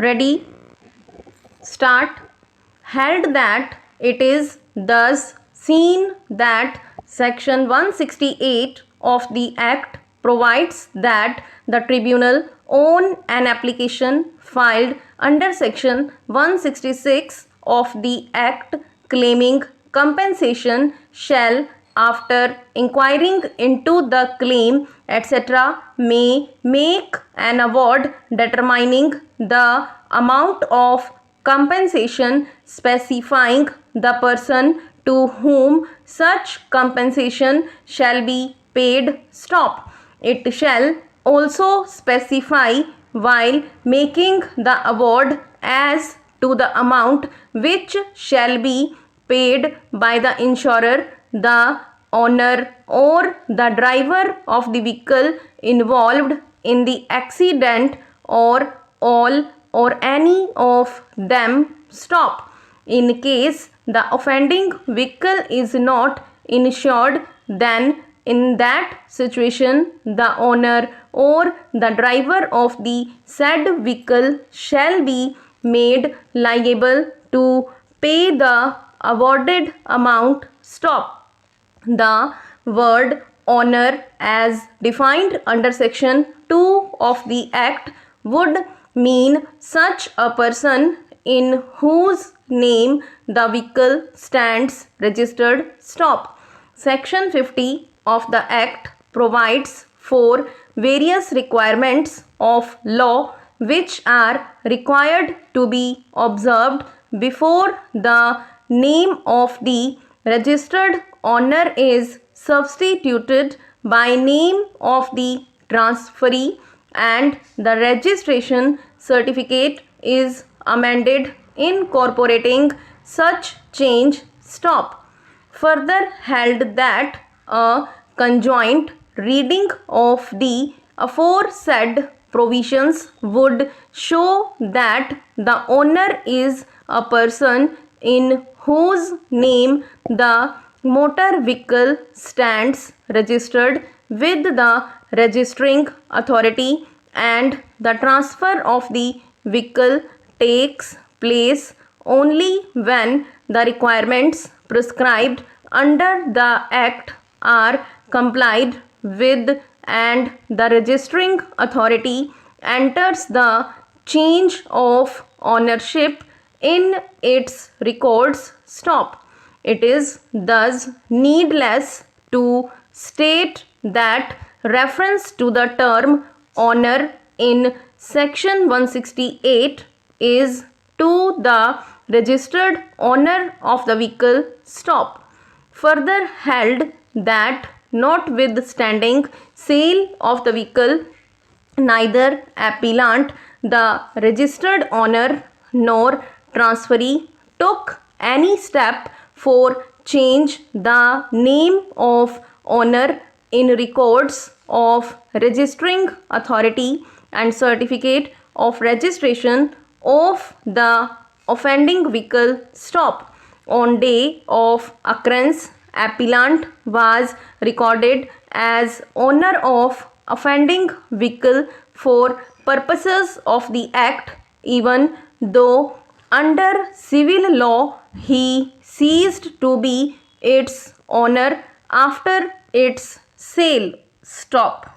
Ready? Start. Held that it is thus seen that Section 168 of the Act provides that the tribunal on an application filed under Section 166 of the Act claiming compensation shall, after inquiring into the claim, etc., may make an award determining the amount of compensation, specifying the person to whom such compensation shall be paid. Stop. It shall also specify while making the award as to the amount which shall be paid by the insurer, the owner or the driver of the vehicle involved in the accident, or all or any of them. Stop. In case the offending vehicle is not insured, then in that situation the owner or the driver of the said vehicle shall be made liable to pay the awarded amount. Stop. The word owner as defined under Section 2 of the Act would mean such a person in whose name the vehicle stands registered. Stop. Section 50 of the Act provides for various requirements of law which are required to be observed before the name of the registered owner is substituted by name of the transferee and the registration certificate is amended incorporating such change. Stop. Further held that a conjoint reading of the aforesaid provisions would show that the owner is a person in whose name the motor vehicle stands registered with the registering authority, and the transfer of the vehicle takes place only when the requirements prescribed under the Act are complied with and the registering authority enters the change of ownership in its records. Stop. It is thus needless to state that reference to the term owner in Section 168 is to the registered owner of the vehicle. Stop. Further held that notwithstanding sale of the vehicle, neither appellant, the registered owner, nor transferee took any step for change the name of owner in records of registering authority and certificate of registration of the offending vehicle. Stop. On day of occurrence, appellant was recorded as owner of offending vehicle for purposes of the Act, even though under civil law he ceased to be its owner after its sale. Stop.